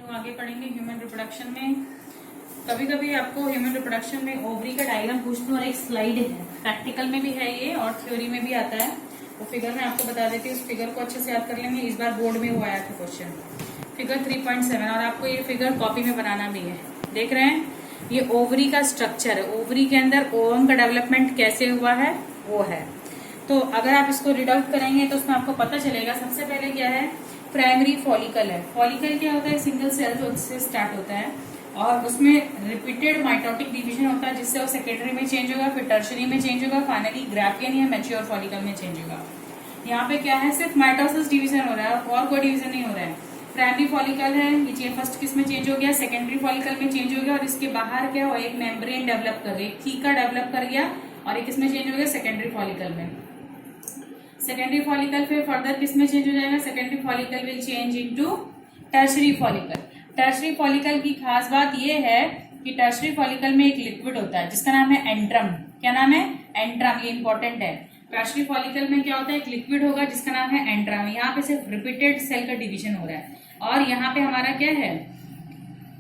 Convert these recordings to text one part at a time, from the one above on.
तो आगे पढ़ेंगे ह्यूमन रिप्रोडक्शन में। कभी कभी आपको ह्यूमन रिप्रोडक्शन में ओवरी का डायग्राम पूछते हैं और एक स्लाइड है, प्रैक्टिकल में भी है ये और थ्योरी में भी आता है। वो फिगर मैं आपको बता देती हूँ, उस फिगर को अच्छे से याद कर लेंगे। इस बार बोर्ड में वो आया था क्वेश्चन, फिगर 3.7, और आपको ये फिगर कॉपी में बनाना भी है। देख रहे हैं, ये ओवरी का स्ट्रक्चर है। ओवरी के अंदर ओवम का डेवलपमेंट कैसे हुआ है वो है। तो अगर आप इसको रीड आउट करेंगे तो उसमें आपको पता चलेगा। सबसे पहले क्या है, प्राइमरी फॉलिकल है। फॉलिकल क्या होता है, सिंगल सेल जो उससे स्टार्ट होता है और उसमें रिपीटेड माइटोटिक डिवीजन होता है, जिससे वो सेकेंडरी में चेंज होगा, फिर टर्शरी में चेंज होगा, फाइनली ग्राफियन या मैच्योर फॉलिकल में चेंज होगा। यहाँ पे क्या है, सिर्फ माइटोसिस डिवीजन हो रहा है और कोई डिवीजन नहीं हो रहा है। प्राइमरी फॉलिकल है, ये फर्स्ट किस में चेंज हो गया, सेकेंडरी फॉलिकल में चेंज हो गया, और इसके बाहर क्या हो, एक मेम्ब्रेन डेवलप कर गई, थीका डेवलप कर गया, और एक किसमें चेंज हो गया, सेकेंडरी फॉलिकल में। सेकेंडरी फॉलिकल फिर फर्दर किसमें चेंज हो जाएगा, secondary follicle will change into tertiary follicle. Tertiary follicle की खास बात यह है कि टर्शरी फॉलिकल में एक लिक्विड होता है जिसका नाम है एंट्रम। क्या नाम है, एंट्रम। ये इंपॉर्टेंट है। टर्शरी फॉलिकल में क्या होता है, एक लिक्विड होगा जिसका नाम है एंट्रम। यहाँ पे सिर्फ रिपीटेड सेल का डिवीजन हो रहा है, और यहाँ पे हमारा क्या है,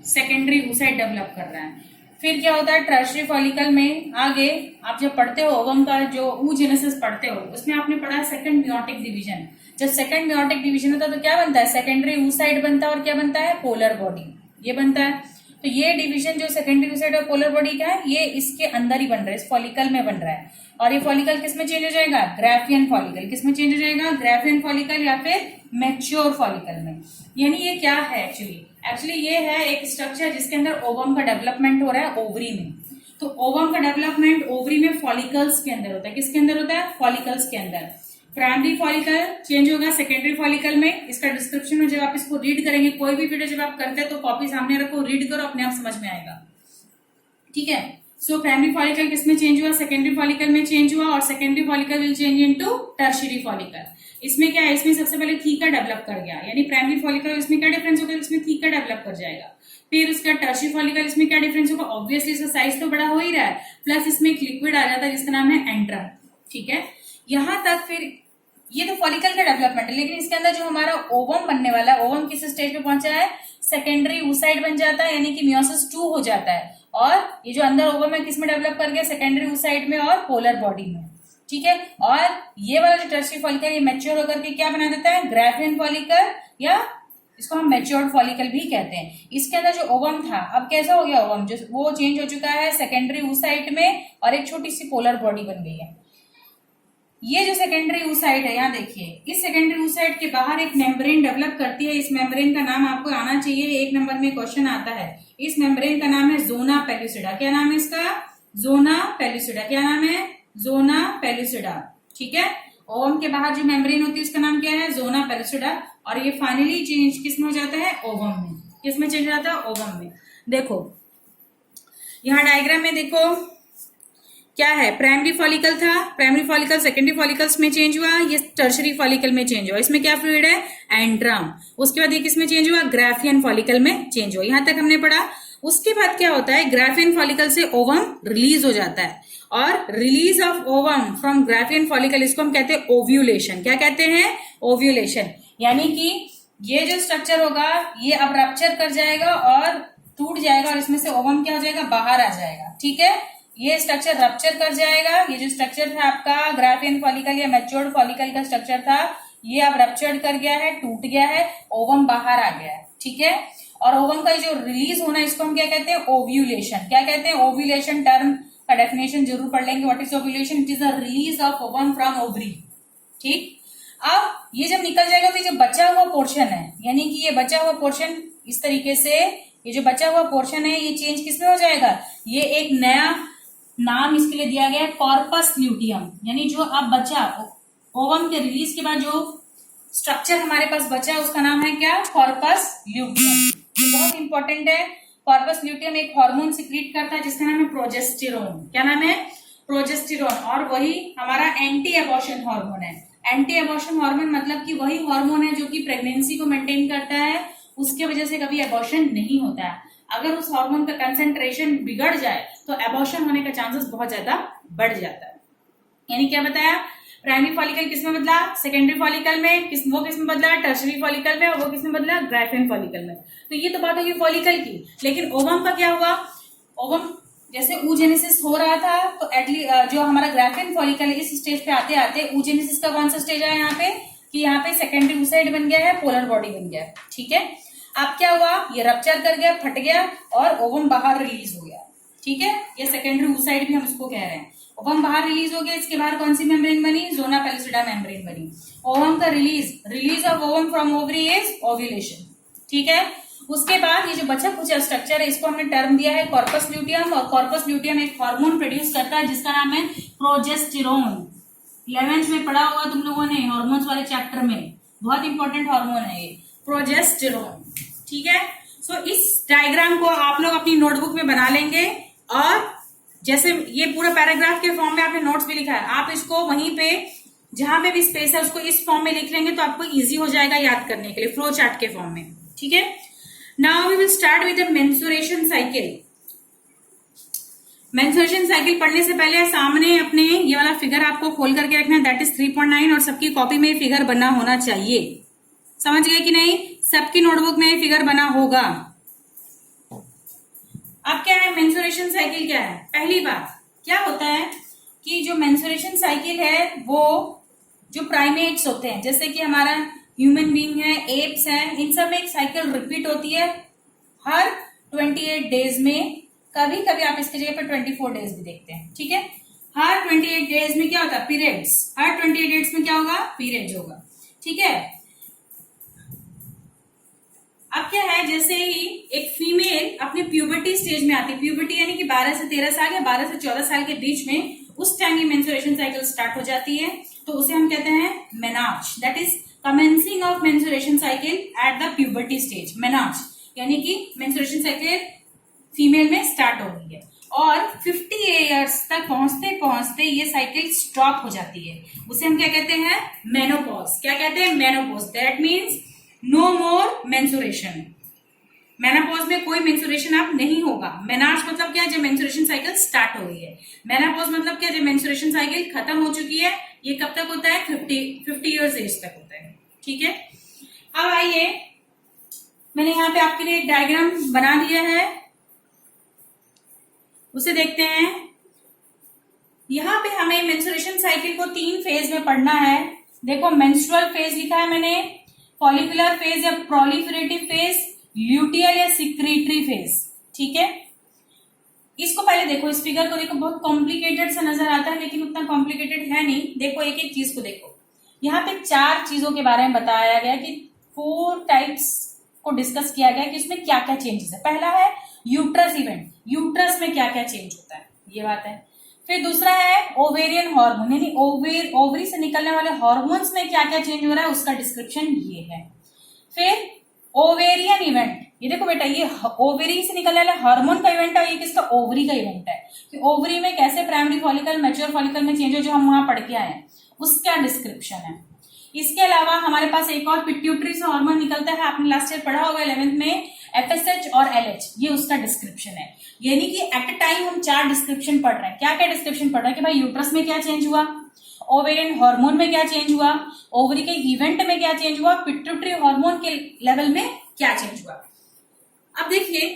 सेकेंडरी oocyte डेवलप कर रहा है। फिर क्या होता है टर्शरी फॉलिकल में, आगे आप जब पढ़ते हो ओवम का जो oogenesis पढ़ते हो, उसमें आपने पढ़ा सेकंड मियोटिक डिवीजन। जब सेकंड मियोटिक डिवीजन होता है तो क्या बनता है, सेकेंडरी oocyte बनता है, और क्या बनता है, पोलर बॉडी, ये बनता है। तो ये डिवीजन जो सेकेंडरी oocyte और पोलर बॉडी का है, ये इसके अंदर ही बन रहा है, इस फॉलिकल में बन रहा है। और ये फॉलिकल किसमें चेंज हो जाएगा, ग्राफियन फॉलिकल। किसमें चेंज हो जाएगा, ग्राफियन फॉलिकल या फिर मैच्योर फॉलिकल में। यानी ये क्या है, एक्चुअली ये है एक स्ट्रक्चर जिसके अंदर ओवम का डेवलपमेंट हो रहा है ओवरी में। तो ओवम का डेवलपमेंट ओवरी में फॉलिकल्स के अंदर होता है। किसके अंदर होता है, फॉलिकल्स के अंदर। प्राइमरी फॉलिकल चेंज होगा सेकेंडरी फॉलिकल में। इसका डिस्क्रिप्शन में जब आप इसको रीड करेंगे, कोई भी वीडियो जब आप करते हैं तो कॉपी सामने रखो, रीड करो, अपने आप समझ में आएगा। ठीक है। सो प्राइमरी फॉलिकल किसमें चेंज हुआ, सेकेंडरी फॉलिकल में चेंज हुआ, और secondary follicle will change into tertiary follicle. इसमें क्या है, इसमें सबसे पहले थीका डेवलप कर गया, यानी प्राइमरी फॉलिकल इसमें क्या डिफरेंस होगा, इसमें थीका डेवलप कर जाएगा। फिर उसका टर्शियरी फॉलिकल, इसमें क्या डिफरेंस होगा, ऑब्वियसली इसका साइज तो बड़ा हो ही रहा है, प्लस इसमें एक लिक्विड आ जाता है जिसका नाम है एंट्रम। ठीक है, यहां तक फिर ये तो फॉलिकल का डेवलपमेंट है, लेकिन इसके अंदर जो हमारा ओवम बनने वाला है, ओवम किस स्टेज पे पहुंचा है, सेकेंडरी oocyte बन जाता है, यानी कि मियोसिस 2 हो जाता है। और ये जो अंदर ओवम है किसमें डेवलप कर गया, सेकेंडरी oocyte में और पोलर बॉडी में। ठीक है, और ये वाला जो टर्शियरी फॉलिकल, ये मैच्योर होकर के क्या बना देता है, ग्राफियन फॉलिकल, या इसको हम मैच्योर्ड फॉलिकल भी कहते हैं। इसके अंदर जो ओवम था, अब कैसा हो गया ओवम, जो वो चेंज हो चुका है सेकेंडरी oocyte में, और एक छोटी सी पोलर बॉडी बन गई है। ये जो सेकेंडरी oocyte है, यहाँ देखिए, इस सेकेंडरी oocyte के बाहर एक मेम्ब्रेन डेवलप करती है। इस मेम्ब्रेन का नाम आपको आना चाहिए, 1 नंबर में क्वेश्चन आता है। इस मेम्ब्रेन का नाम है जोना पेलुसिडा। क्या नाम है इसका, जोना पेलुसिडा। क्या नाम है, जोना पेलुसिडा। ठीक है, ओवम के बाहर जो मेम्ब्रेन होती है उसका नाम क्या है, जोना पेलुसिडा। और ये फाइनली चेंज किसमें हो जाता है, ओवम में। किसमें चेंज हो जाता है, ओवम में। देखो यहाँ डायग्राम में देखो क्या है, प्राइमरी फॉलिकल था, प्राइमरी फॉलिकल सेकेंडरी फॉलिकल्स में चेंज हुआ, ये टर्शरी फॉलिकल में चेंज हुआ। इसमें क्या फ्लूइड है, एंट्रम। उसके बाद ये किसमें चेंज हुआ, ग्राफियन फॉलिकल में चेंज हुआ। यहां तक हमने पढ़ा। उसके बाद क्या होता है, ग्राफियन फॉलिकल से ओवम रिलीज हो जाता है, और release of ovum from Graafian follicle, इसको हम कहते हैं ओव्यूलेशन। क्या कहते हैं, ओव्यूलेशन। यानी कि ये जो स्ट्रक्चर होगा, ये अब रप्चर कर जाएगा और टूट जाएगा, और इसमें से ओवम क्या हो जाएगा, बाहर आ जाएगा। ठीक है, ये स्ट्रक्चर रप्चर कर जाएगा। ये जो स्ट्रक्चर था आपका ग्राफियन फॉलिकल या मैच्योर्ड फॉलिकल का स्ट्रक्चर था, ये अब रप्चर्ड कर गया है, टूट गया है, ओवम बाहर आ गया है। ठीक है, और ओवम का जो रिलीज होना, इसको हम क्या कहते हैं, ओव्यूलेशन। क्या कहते हैं, ओव्यूलेशन। टर्म का डेफिनेशन जरूर पढ़ लेंगे, what is ovulation, it is the release of ovum from ovary. ठीक, अब ये जब निकल जाएगा तो ये जो बचा हुआ पोर्शन है, यानी कि ये बचा हुआ पोर्शन इस तरीके से, ये जो बचा हुआ पोर्शन है, ये चेंज किसमें हो जाएगा, ये एक नया नाम इसके लिए दिया गया है, कॉर्पस ल्यूटियम। यानी जो अब बचा ओवम के रिलीज के बाद जो स्ट्रक्चर हमारे पास बचा है, उसका नाम है क्या, कॉर्पस ल्यूटियम। ये बहुत इंपॉर्टेंट है। कॉर्पस ल्यूटियम एक हार्मोन सिक्रीट करता है जिसका नाम है प्रोजेस्टेरोन। क्या नाम है, प्रोजेस्टेरोन। और वही हमारा एंटी एबॉर्शन हार्मोन है। एंटी एबॉर्शन हार्मोन मतलब कि वही हार्मोन है जो कि प्रेगनेंसी को मेंटेन करता है, उसके वजह से कभी एबॉर्शन नहीं होता है। अगर उस हार्मोन का कंसंट्रेशन बिगड़ जाए तो एबॉर्शन होने का चांसेस बहुत ज्यादा बढ़ जाता है। यानी क्या बताया, प्राइमरी फॉलिकल किसमें बदला, सेकेंडरी फॉलिकल में, वो किसमें बदला, टर्शरी फॉलिकल में, और वो किसमें बदला, ग्राइफिन फॉलिकल में। तो ये तो बात होगी फॉलिकल की। लेकिन ओवम का क्या हुआ, ओवम जैसे oogenesis हो रहा था तो जो हमारा ग्राइफिन फॉलिकल इस स्टेज पे आते आते oogenesis का कौन सा स्टेज है यहाँ पे, कि यहाँ पे सेकेंडरी oocyte बन गया है, पोलर बॉडी बन गया है। ठीक है, अब क्या हुआ, ये रप्चर कर गया, फट गया और ओवम बाहर रिलीज हो गया। ठीक है, ये सेकेंडरी oocyte भी हम इसको कह रहे हैं। ओवम बाहर रिलीज हो गया, इसके बाहर कौन सी मेम्ब्रेन बनी, जोना पेलिसिडा मेम्ब्रेन बनी। ओवम का release of ovum from ovary is ovulation. ठीक है, उसके बाद ये जो बचा खुचा स्ट्रक्चर है इसको हमने टर्म दिया है कॉर्पस ल्यूटियम, और कॉर्पस ल्यूटियम एक हार्मोन प्रोड्यूस करता है जिसका नाम है प्रोजेस्टेरोन। 11th में पढ़ा होगा तुम लोगों ने हार्मोन्स वाले चैप्टर में, बहुत इंपॉर्टेंट हार्मोन है ये प्रोजेस्टेरोन। ठीक है, सो इस डायग्राम को आप लोग अपनी नोटबुक में बना लेंगे, और जैसे ये पूरा पैराग्राफ के फॉर्म में आपने नोट्स भी लिखा है, आप इसको वहीं पे जहां पे भी स्पेस है उसको इस फॉर्म में लिख लेंगे तो आपको इजी हो जाएगा याद करने के लिए, फ्लो चार्ट के फॉर्म में। ठीक है, now we will start with the menstruation cycle. Menstruation cycle पढ़ने से पहले सामने अपने ये वाला फिगर आपको खोल करके रखना है, दैट इज 3.9, और सबकी कॉपी में फिगर बना होना चाहिए। समझ गए कि नहीं, सबकी नोटबुक में फिगर बना होगा। अब क्या है मेंस्ट्रुएशन साइकिल, क्या है, पहली बात क्या होता है कि जो मेंस्ट्रुएशन साइकिल है वो जो प्राइमेट्स होते हैं, जैसे कि हमारा ह्यूमन बीइंग है, एप्स हैं, इन सब में एक साइकिल रिपीट होती है हर 28 डेज में। कभी कभी आप इसकी जगह पर 24 डेज भी देखते हैं। ठीक है, हर 28 डेज में क्या होता है, पीरियड्स, हर 28 डेज में क्या होगा, पीरियड्स होगा। ठीक है, अब क्या है, जैसे ही एक फीमेल अपने प्यूबर्टी स्टेज में आती है, प्यूबर्टी यानी कि 12 से 13 साल या 12 से 14 साल के बीच में, उस टाइम ये मेंस्ट्रुएशन साइकिल स्टार्ट हो जाती है, तो उसे हम कहते हैं menarche, that is commencing of menstruation cycle at the puberty stage. Menarche यानी कि मेंस्ट्रुएशन साइकिल फीमेल में स्टार्ट हो रही है, और 50 ईयर्स तक पहुंचते पहुंचते ये साइकिल स्टॉप हो जाती है, उसे हम क्या कहते हैं, मेनोपॉज। क्या कहते हैं, menopause, that means no more menstruation. Menopause में कोई मेंस्ट्रुएशन अब नहीं होगा। मेनार्च मतलब क्या है, जब मेंस्ट्रुएशन साइकिल स्टार्ट हो गई है। मेनोपॉज मतलब क्या, जब मेंस्ट्रुएशन साइकिल खत्म हो चुकी है। ये कब तक होता है, 50 ईयर्स एज तक होता है। ठीक है, अब आइए, मैंने यहाँ पे आपके लिए एक डायग्राम बना दिया है, उसे देखते हैं। यहाँ पे हमें मेंस्ट्रुएशन साइकिल को 3 फेज में पढ़ना है। देखो, मेंस्ट्रुअल फेज लिखा है मैंने, फॉलिकुलर फेज या प्रोलिफरेटिव फेज, ल्यूटियल या सिक्रीटरी फेज। ठीक है, इसको पहले देखो, इस फिगर को देखो, बहुत कॉम्प्लिकेटेड सा नजर आता है लेकिन उतना कॉम्प्लिकेटेड है नहीं। देखो, एक एक चीज को देखो, यहाँ पे 4 चीजों के बारे में बताया गया कि 4 टाइप्स को डिस्कस किया गया कि इसमें क्या क्या चेंजेस है। पहला है यूट्रस इवेंट, यूट्रस में क्या क्या चेंज होता है, ये बात है। फिर दूसरा है ओवेरियन हार्मोन, यानी ओवरी से निकलने वाले हार्मोन्स में क्या क्या चेंज हो रहा है, उसका डिस्क्रिप्शन ये है। फिर ओवेरियन इवेंट, ये देखो बेटा, ये ओवरी से निकलने वाले हार्मोन का इवेंट है, ये किसका, ओवरी का इवेंट है, कि ओवरी में कैसे प्राइमरी फॉलिकल मैच्योर फॉलिकल में चेंज हो, जो हम वहां पढ़ के आए, उसका डिस्क्रिप्शन है। इसके अलावा हमारे पास एक और पिट्यूटरी से हार्मोन निकलता है, आपने लास्ट ईयर पढ़ा होगा 11th में, FSH और LH, ये उसका डिस्क्रिप्शन है। यानी कि एट अ टाइम हम 4 डिस्क्रिप्शन पढ़ रहे हैं। क्या क्या डिस्क्रिप्शन पढ़ रहे हैं कि भाई यूट्रस में क्या चेंज हुआ, ओवेरियन हार्मोन में क्या चेंज हुआ, ओवरी के इवेंट में क्या चेंज हुआ, पिट्यूटरी हार्मोन के लेवल में क्या चेंज हुआ। अब देखिए,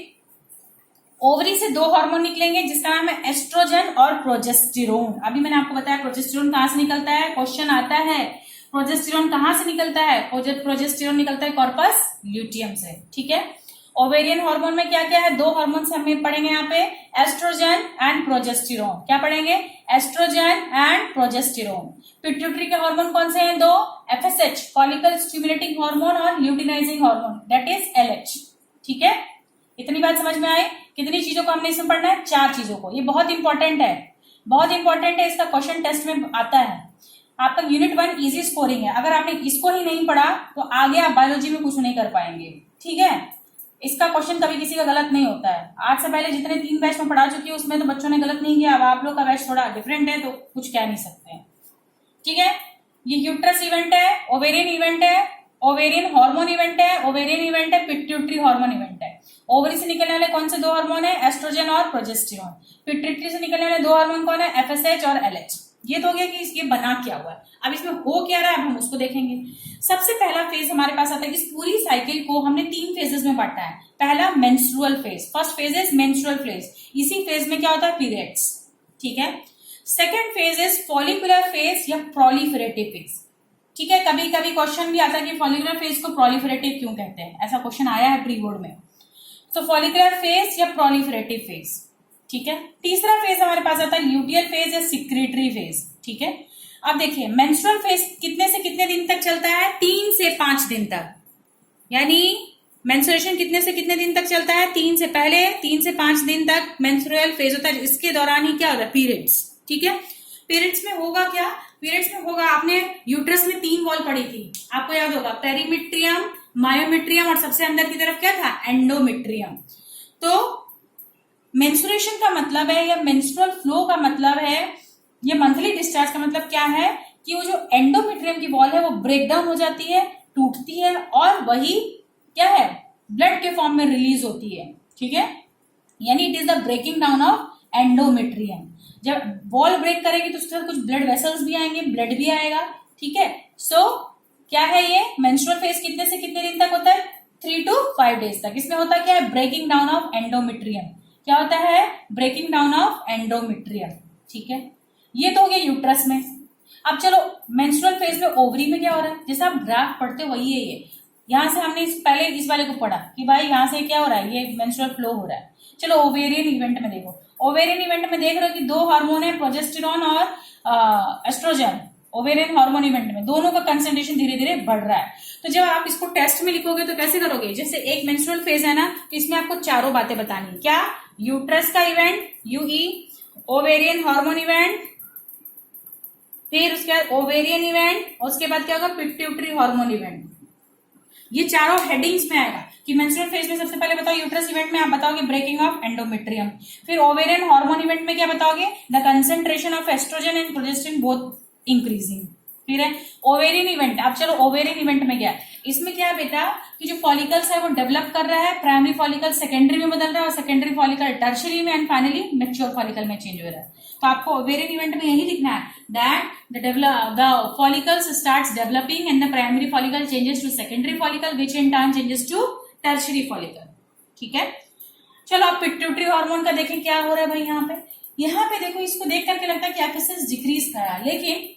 ओवरी से 2 हार्मोन निकलेंगे जिसका नाम है एस्ट्रोजन और प्रोजेस्टेरोन। अभी मैंने आपको बताया प्रोजेस्टेरोन कहां से निकलता है, क्वेश्चन आता है, प्रोजेस्टेरोन कहां से निकलता है, प्रोजेस्टेरोन निकलता है कॉर्पस ल्यूटियम से। ठीक है, ओवेरियन हार्मोन में क्या क्या है, 2 हार्मोन हम पढ़ेंगे यहाँ पे, एस्ट्रोजन एंड प्रोजेस्टेरोन। क्या पढ़ेंगे, एस्ट्रोजन एंड प्रोजेस्टेरोन। पिट्यूटरी के हार्मोन कौन से हैं, 2, FSH फॉलिकल स्टिमुलेटिंग हार्मोन और luteinizing hormone, that is LH। ठीक है, इतनी बात समझ में आई। कितनी चीजों को हमने इसमें पढ़ना है, 4 चीजों को। ये बहुत इंपॉर्टेंट है, बहुत इंपॉर्टेंट है, इसका क्वेश्चन टेस्ट में आता है। आपका यूनिट 1 इजी स्कोरिंग है, अगर आपने इसको ही नहीं पढ़ा तो आगे आप बायोलॉजी में कुछ नहीं कर पाएंगे। ठीक है, इसका क्वेश्चन कभी किसी का गलत नहीं होता है। आज से पहले जितने 3 बैच में पढ़ा चुकी है उसमें तो बच्चों ने गलत नहीं किया, अब आप लोग का बैच थोड़ा डिफरेंट है तो कुछ कह नहीं सकते हैं। ठीक है, ये यूट्रस इवेंट है, ओवेरियन इवेंट है, ओवेरियन हार्मोन इवेंट है, ओवेरियन इवेंट है, पिट्यूटरी हार्मोन इवेंट है। ओवरी से निकलने वाले कौन से 2 हार्मोन है, एस्ट्रोजन और प्रोजेस्टेरोन। पिट्यूटरी से निकलने वाले 2 हार्मोन कौन है, FSH और LH। ये तो हो गया कि ये बना क्या हुआ है। अब इसमें हो क्या रहा है, अब हम उसको देखेंगे। सबसे पहला फेज हमारे पास आता है, इस पूरी साइकिल को हमने 3 फेजेस में बांटा है। पहला menstrual phase, first phase is menstrual phase, इसी फेज में क्या होता है, पीरियड्स, ठीक है। Second phase is follicular phase या प्रोलिफरेटिव फेज, ठीक है। कभी कभी क्वेश्चन भी आता है कि फॉलिकुलर फेज को प्रोलिफरेटिव क्यों कहते हैं, ऐसा क्वेश्चन आया है प्री बोर्ड में। तो फॉलिकुलर फेज या प्रोलिफरेटिव फेज, ठीक है। तीसरा फेज हमारे पास आता है ल्यूटियल फेज या सिक्रेटरी फेज, ठीक है। अब देखिए मेंस्ट्रुअल फेज कितने से कितने दिन तक चलता है, 3 से 5 दिन तक, यानी मेंस्ट्रुएशन कितने से कितने दिन तक चलता है, 3 से पहले 3 से 5 दिन तक मेंस्ट्रुअल फेज होता है। इसके दौरान ही क्या होता है, पीरियड्स, ठीक है। पीरियड्स में होगा क्या, पीरियड्स में होगा, आपने यूट्रस में 3 वॉल पढ़ी थी, आपको याद होगा, पेरीमीट्रियम, मायोमेट्रियम और सबसे अंदर की तरफ क्या था, एंडोमेट्रियम। तो मेंस्ट्रुएशन का मतलब है या मेंस्ट्रुअल फ्लो का मतलब है, ये मंथली डिस्चार्ज का मतलब क्या है कि वो जो एंडोमेट्रियम की वॉल है वो ब्रेक डाउन हो जाती है, टूटती है और वही क्या है, ब्लड के फॉर्म में रिलीज होती है, ठीक है। यानी it is the breaking down of endometrium. जब वॉल ब्रेक करेगी तो उसके साथ कुछ ब्लड वेसल्स भी आएंगे, ब्लड भी आएगा, ठीक है। सो क्या है ये मेंस्ट्रुअल फेज कितने से कितने दिन तक होता है, 3 to 5 डेज तक। इसमें होता क्या है, ब्रेकिंग डाउन ऑफ एंडोमेट्रियम, क्या होता है, ब्रेकिंग डाउन ऑफ एंडोमेट्रियम, ठीक है। ये तो हो गया यूट्रस में। अब चलो मेंस्ट्रुअल फेज में ओवरी में क्या हो रहा है, जैसे आप ग्राफ पढ़ते हो वही है ये। यहां से हमने पहले इस वाले को पढ़ा कि भाई यहां से क्या हो रहा है, ये मेंस्ट्रुअल फ्लो हो रहा है। चलो ओवेरियन इवेंट में देखो, ओवेरियन इवेंट में देख रहे हो कि 2 हार्मोन है, प्रोजेस्टेरॉन और एस्ट्रोजन। ओवेरियन हार्मोन इवेंट में दोनों का कंसंट्रेशन धीरे धीरे बढ़ रहा है। तो जब आप इसको टेस्ट में लिखोगे तो कैसे करोगे, जैसे एक मेंस्ट्रुअल फेज है ना, तो इसमें आपको चारों बातें बतानी है, क्या, यूट्रस का इवेंट यूई, ओवेरियन हार्मोन इवेंट, फिर उसके बाद ओवेरियन इवेंट, और उसके बाद क्या होगा, पिट्यूटरी हार्मोन इवेंट। ये चारों हेडिंग्स में आएगा कि मेंस्ट्रुअल फेज में सबसे पहले बताओ यूट्रस इवेंट में आप बताओगे ब्रेकिंग ऑफ एंडोमेट्रियम, फिर ओवेरियन हार्मोन इवेंट में क्या बताओगे, the concentration of oestrogen and progesterone both increasing. फिर है ओवेरियन इवेंट। अब चलो ओवेरियन इवेंट में क्या है, इसमें क्या है बेटा कि जो फॉलिकल्स है वो डेवलप कर रहा है, प्राइमरी फॉलिकल सेकेंडरी में बदल रहा है और सेकेंडरी फॉलिकल टर्शरी में एंड फाइनली मैच्योर फॉलिकल में चेंज हो रहा है। तो आपको ओवेरियन इवेंट में यही लिखना है that the follicles starts developing and the primary follicle changes to secondary follicle which in turn changes to tertiary follicle, ठीक है। चलो आप पिट्यूटरी हार्मोन का देखें क्या हो रहा है भाई, यहाँ पे देखो, इसको देख करके लगता है कि एफएसएच डिक्रीज कर रहा है, लेकिन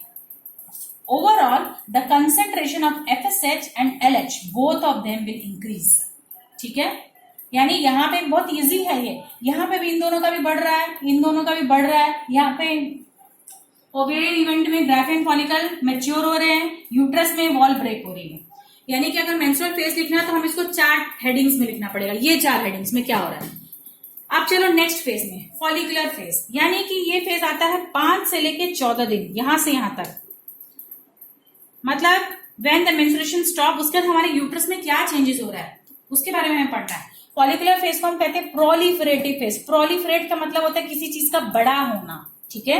overall the concentration of FSH and LH both of them will increase, ठीक है। यानी यहाँ पे बहुत इजी है ये, यहाँ पे भी इन दोनों का भी बढ़ रहा है, इन दोनों का भी बढ़ रहा है। यहाँ पे ओवेरियन इवेंट में ग्राफियन फॉलिकल मैच्योर हो रहे हैं, यूट्रस में वॉल ब्रेक हो रही है। यानी कि अगर मेंस्ट्रुअल फेज लिखना है तो हम इसको 4 हेडिंग्स में लिखना पड़ेगा, ये 4 हेडिंग्स में क्या हो रहा है। अब चलो नेक्स्ट फेज में, फॉलिकुलर फेज, यानी कि ये फेज आता है 5 से लेके 14 दिन, यहां से यहां तक, मतलब व्हेन द मेंस्ट्रुएशन स्टॉप, उसके बाद हमारे यूट्रस में क्या चेंजेस हो रहा है उसके बारे में हमें पढ़ना है। फॉलिकुलर फेज को हम कहते हैं प्रोलिफरेटिव फेज। प्रोलिफरेट का मतलब होता है किसी चीज का बड़ा होना, ठीक है।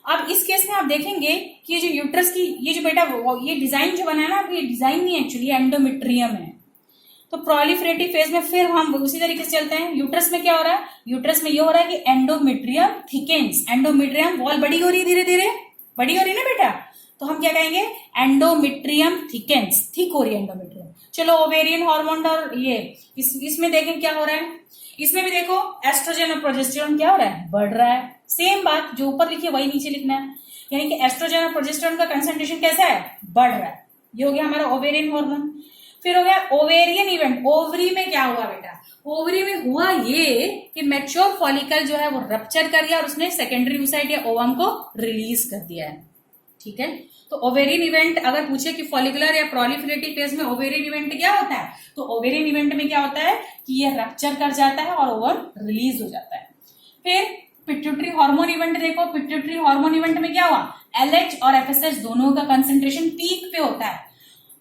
अब इस केस में आप देखेंगे कि ये जो यूट्रस की ये जो बेटा ये डिजाइन जो बना है ना, ये डिजाइन नहीं है एक्चुअली, एंडोमेट्रियम है। तो प्रोलिफरेटिव फेज में फिर हम उसी तरीके से चलते हैं। यूट्रस में क्या हो रहा है, यूट्रस में ये हो रहा है कि एंडोमेट्रियम थिकेन्स, एंडोमेट्रियम वॉल बड़ी हो रही है, धीरे धीरे बड़ी हो रही है ना बेटा, तो हम क्या कहेंगे, एंडोमेट्रियम थिकेन्स, थिक हो रही है एंडोमेट्रियम। चलो ओवेरियन हार्मोन और ये इसमें देखें क्या हो रहा है, इसमें भी देखो एस्ट्रोजन और प्रोजेस्टेरोन क्या हो रहा है, बढ़ रहा है। सेम बात जो ऊपर लिखी है वही नीचे लिखना है, यानी कि एस्ट्रोजन और प्रोजेस्टेरोन का कंसंट्रेशन कैसा है, बढ़ रहा है। ये हो गया हमारा ओवेरियन हार्मोन। फिर हो गया ओवेरियन इवेंट। ओवरी में क्या हुआ बेटा, ओवरी में हुआ ये कि मैच्योर फॉलिकल जो है वो रप्चर कर दिया और उसने सेकेंडरी oocyte या ओवम को रिलीज कर दिया है, ठीक है। तो ओवेरियन इवेंट अगर पूछे कि फॉलिकुलर या प्रोलिफरेटिव फेज में ओवेरियन इवेंट क्या होता है, तो ओवेरियन इवेंट में क्या होता है कि ये रप्चर कर जाता है और ओवम रिलीज हो जाता है। फिर पिट्यूटरी हार्मोन इवेंट देखो, पिट्यूटरी हार्मोन इवेंट में क्या हुआ, एलएच और एफएसएच दोनों का कंसंट्रेशन पीक पे होता है।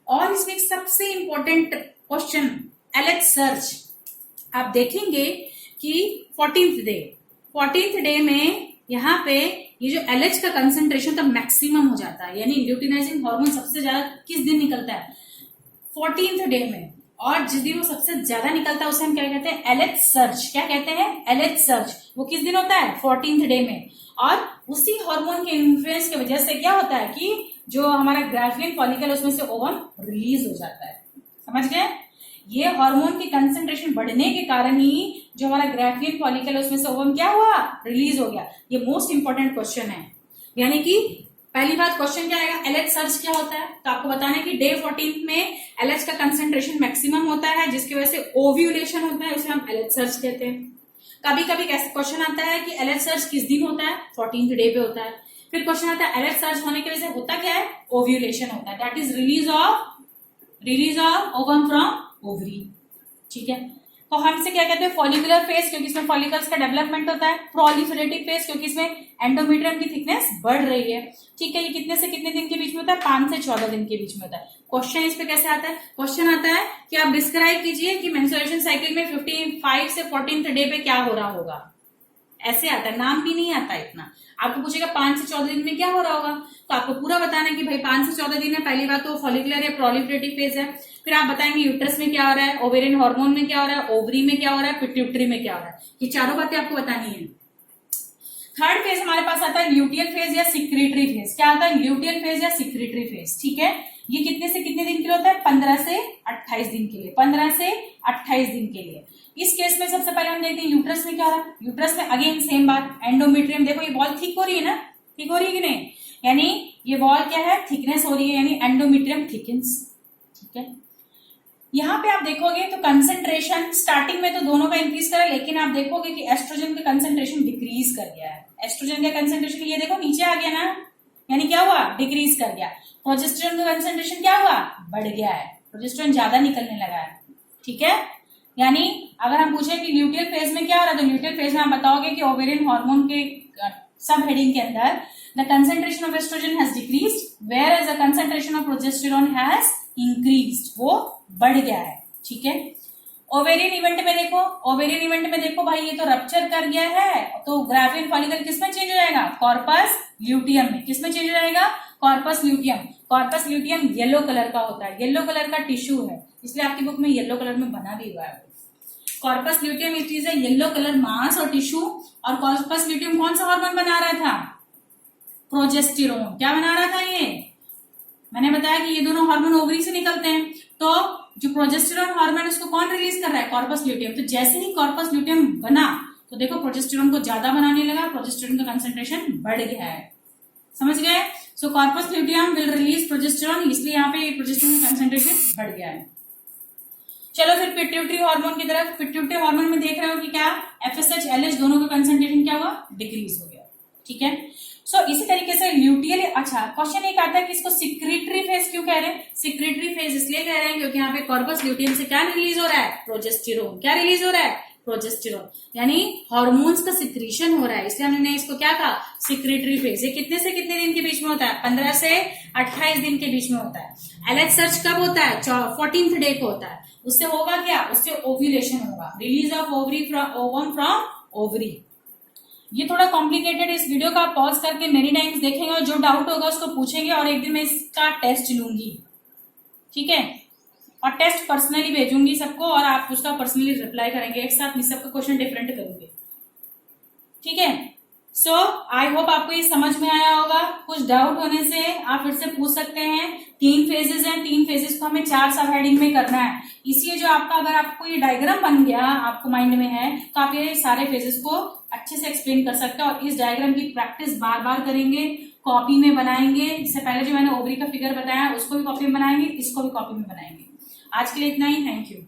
और इसमें सबसे इंपॉर्टेंट क्वेश्चन एलएच सर्च, आप देखेंगे कि 14th डे में यहाँ पे ये जो एलएच का कंसंट्रेशन तो मैक्सिमम हो जाता है, यानी ल्यूटिनाइजिंग हार्मोन सबसे ज्यादा किस दिन निकलता है, 14th डे में। और जिस दिन वो सबसे ज्यादा निकलता है उसे हम क्या कहते हैं, एलएच सर्ज। क्या कहते हैं, एलएच सर्ज। वो किस दिन होता है, 14th डे में। और उसी हार्मोन के इन्फ्लुएंस की वजह से क्या होता है कि जो हमारा ग्राफियन फॉलिकल उसमें से ओवम रिलीज हो जाता है। समझ गए, ये हार्मोन की कंसेंट्रेशन बढ़ने के कारण ही जो हमारा ग्राफियन फॉलिकल उसमें से ओवम क्या हुआ, रिलीज हो गया। ये मोस्ट इंपॉर्टेंट क्वेश्चन है। यानी कि पहली बात क्वेश्चन क्या आएगा, एलएच सर्ज क्या होता है, तो आपको बताना है कि डे 14 में एलएच का कंसेंट्रेशन मैक्सिमम होता है, जिसकी वजह से ओव्यूलेशन होता है, उसे हम एलएच सर्ज कहते हैं। कभी कभी कैसे क्वेश्चन आता है कि एलएच सर्ज किस दिन होता है, 14th डे पे होता है। फिर क्वेश्चन आता है एलएच सर्ज होने की वजह से होता क्या है, ओव्यूलेशन होता है, that is release of ovum from ovary. ठीक है, तो हम इसे क्या कहते हैं, फॉलिकुलर फेज, क्योंकि इसमें फॉलिकल्स का डेवलपमेंट होता है। प्रोलिफरेटिव फेज, क्योंकि इसमें एंडोमेट्रियम की थिकनेस बढ़ रही है। ठीक है, ये कितने से कितने दिन के बीच में होता है, 5 से 14 दिन के बीच में होता है। क्वेश्चन इस पे कैसे आता है, क्वेश्चन आता है कि आप डिस्क्राइब कीजिए कि मेंस्ट्रुएशन साइकिल में 55 से 14th डे पे क्या हो रहा होगा। ऐसे आता है, नाम भी नहीं आता इतना। आपको पूछेगा 5 से 14 दिन में क्या हो रहा होगा, तो आपको पूरा बताना है कि भाई 5 से 14 दिन में पहली बात तो फॉलिकुलर या प्रोलिफरेटिव फेज है। फिर आप बताएंगे यूट्रस में क्या हो रहा है, ओवेरियन हार्मोन में क्या हो रहा है, ओवरी में क्या हो रहा है, पिट्यूटरी में क्या हो रहा है। ये चारों बातें आपको बतानी है। थर्ड फेज हमारे पास आता है ल्यूटियल फेज या सिक्रेटरी फेज। क्या आता है, ल्यूटियल फेज या सिक्रेटरी फेज। ठीक है, ये कितने से कितने दिन के लिए होता है, 15 से 28 दिन के लिए, 15 से 28 दिन के लिए। इस केस में सबसे पहले हम देखते हैं यूट्रस में क्या हो रहा है। यूट्रस में अगेन सेम बात, एंडोमेट्रियम। देखो ये वॉल थिक हो रही है ना, थिक हो रही है कि नहीं, यानी ये वॉल क्या है, थिकनेस हो रही है, यानी एंडोमेट्रियम थिकन्स। ठीक है, यहाँ पे आप देखोगे तो कंसेंट्रेशन स्टार्टिंग में तो दोनों का इंक्रीज करा, लेकिन आप देखोगे कि एस्ट्रोजन का कंसेंट्रेशन डिक्रीज कर गया है। एस्ट्रोजन का कंसेंट्रेशन ये देखो नीचे आ गया ना, यानी क्या हुआ, डिक्रीज कर गया। प्रोजेस्टेरोन का कंसेंट्रेशन क्या हुआ, बढ़ गया है, प्रोजेस्टेरोन ज्यादा निकलने लगा है। ठीक है, यानी अगर हम पूछे कि ल्यूटियल फेज में क्या हो रहा है, तो ल्यूटियल फेज में आप बताओगे कि ओवेरियन हार्मोन के सब हेडिंग के अंदर the concentration of oestrogen has decreased whereas the concentration of progesterone has increased, वो बढ़ गया है। ठीक है, ओवेरियन इवेंट में देखो, ओवेरियन इवेंट में देखो भाई ये तो रप्चर कर गया है, तो ग्राफियन फॉलिकल किसमें चेंज हो जाएगा, कॉर्पस ल्यूटियम में। किसमें चेंज हो जाएगा, corpus luteum. Corpus luteum yellow colour का होता है, येलो कलर का टिश्यू है, इसलिए आपकी बुक में येलो कलर में बना भी हुआ है। Corpus luteum it is a yellow colour mass और टिश्यू। और कॉर्पस ल्यूटियम कौन सा हार्मोन बना रहा था, प्रोजेस्टेरोन। क्या बना रहा था ये, मैंने बताया कि ये दोनों हार्मोन ओवरी से निकलते हैं, तो जो प्रोजेस्टेरोन हार्मोन उसको कौन रिलीज कर रहा है, कॉर्पस ल्यूटियम। तो जैसे ही कॉर्पस ल्यूटियम बना तो देखो प्रोजेस्टेरोन को ज्यादा बनाने लगा, प्रोजेस्टेरोन का कंसेंट्रेशन बढ़ गया है। समझ गए, so corpus luteum will release progesterone, इसलिए यहाँ पे प्रोजेस्टेरोन का कंसेंट्रेशन बढ़ गया है। चलो फिर पिट्यूटरी हार्मोन की तरफ। पिट्यूटरी हार्मोन में देख रहे हो कि क्या एफएसएच एलएच दोनों का कंसेंट्रेशन क्या हुआ, डिक्रीज हो गया। ठीक है, सो इसी तरीके से ल्यूटियल। अच्छा, क्वेश्चन एक आता है कि इसको सिक्रेटरी फेज क्यों कह रहे हैं। सिक्रेटरी फेज इसलिए कह रहे हैं क्योंकि यहाँ पे कॉर्पस ल्यूटियम से क्या रिलीज हो रहा है, प्रोजेस्टेरोन। क्या रिलीज हो रहा है, प्रोजेस्टेरोन, यानी हार्मोन्स का सिक्रीशन हो रहा है, इसलिए हमने इसको क्या कहा, सिक्रेटरी फेज। ये कितने से कितने दिन के बीच में होता है, 15 से 28 दिन के बीच में होता है। एलएच सर्ज कब होता है, 14th डे को होता है। उससे होगा क्या, उससे ओव्यूलेशन होगा, release of ovary ovum from ovary. ये थोड़ा कॉम्प्लिकेटेड, इस वीडियो का पॉज करके मेनी टाइम्स देखेंगे और जो डाउट होगा उसको पूछेंगे, और एक दिन मैं इसका टेस्ट लूंगी। ठीक है, और टेस्ट पर्सनली भेजूंगी सबको, और आप उसका पर्सनली रिप्लाई करेंगे, एक साथ नहीं, सबका क्वेश्चन डिफरेंट करूंगी। ठीक है, सो आई होप आपको ये समझ में आया होगा। कुछ डाउट होने से आप फिर से पूछ सकते हैं। 3 फेजेस हैं, 3 फेजेस को हमें 4 सब हेडिंग में करना है, इसलिए जो आपका, अगर आपको ये डायग्राम बन गया आपको माइंड में है, तो आप ये सारे फेजेस को अच्छे से एक्सप्लेन कर सकते हो। और इस डायग्राम की प्रैक्टिस बार बार करेंगे, कॉपी में बनाएंगे। इससे पहले जो मैंने ओवरी का फिगर बताया उसको भी कॉपी में बनाएंगे, इसको भी कॉपी में बनाएंगे। आज के लिए इतना ही, थैंक यू।